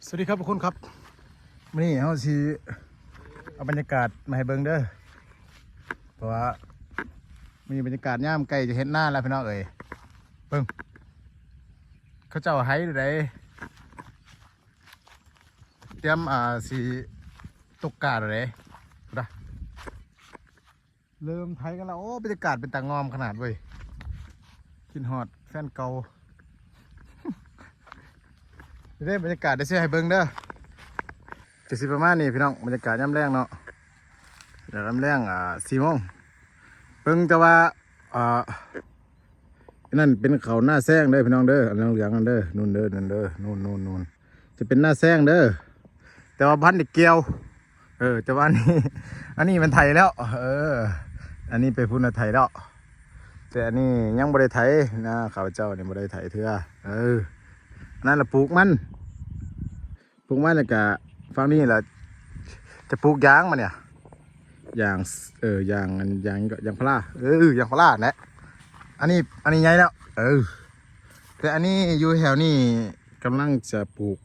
สวัสดีครับทุกคนครับวันนี้เราสิเอาบรรยากาศมาให้เบิ่งเด้อเพราะว่ามีบรรยากาศย่ามไก่จะเห็นหน้าแล้วพี่น้องเอ๋ยเบิ่งเขาเจ้าไฮหรือไดเตรียมสิตกกาหรือไดดูนะเริ่มไทยกันแล้วโอ้บรรยากาศเป็นตางอมขนาดเว้ยกินฮอดแฟนเก่าได้บรรยากาศได้เสียให้เบิ่งเด้อจะสิประมาณนี้พี่น้องบรรยากาศย่ำแรงเนาะเดี๋ยวย่ำแรง4 โมงเบิ่งแต่ว่านั่นเป็นเขาหน้าแซงเด้อพี่น้องเด้ออันเหลืองๆกันเด้อนู่นเด้อนั่นเด้อนู่นจะเป็นหน้าแซงเด้อแต่ว่าพันธุ์เกี่ยวแต่ว่าอันนี้มันไทยแล้วอันนี้ไปพุ่นไทยแล้วแต่อันนี้ยังบ่ได้ไทยนะข้าพเจ้านี่บ่ได้ไทยเถื่อนั่นละปลูกมันแล้วก็ฝั่งนี้แหละจะปลูกยางมันเนี่ยยางยางพารายางพาราแหละอันนี้ใหญ่แล้วแต่อันนี้อยู่แถวนี้กำลังจะปลูก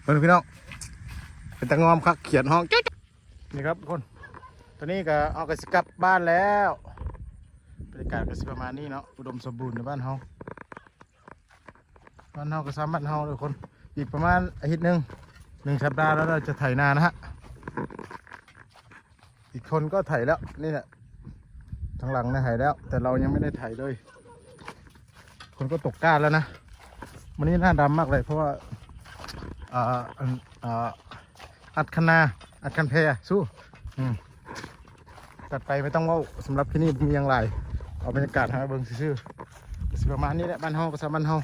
เพื่อนพี่น้องเป็นตะงอมคักเขียนห้องนี่ครับทุกคนตอนนี้ก็เอากระสิกลับบ้านแล้วบรรยากาศก็สิประมาณนี้เนาะอุดมสมบูรณ์ในบ้านเฮาก็ซ้ำบ้านเฮาเลยคนอีกประมาณอาทิตย์1 สัปดาห์แล้วเราจะไถนานะฮะอีกคนก็ไถแล้วนี่แหละทางหลังเนี่ยไถแล้วแต่เรายังไม่ได้ไถเลยคนก็ตกก้านแล้วนะวันนี้หน้าดำมากเลยเพราะว่าอัดคันแพสู้ตัดไปไม่ต้องว่าสำหรับที่นี่มีอย่างไรเอาบรรยากาศหาเบิ้งซื่อๆประมาณนี้แหละบ้านเฮาก็ซ้ำบ้านเฮา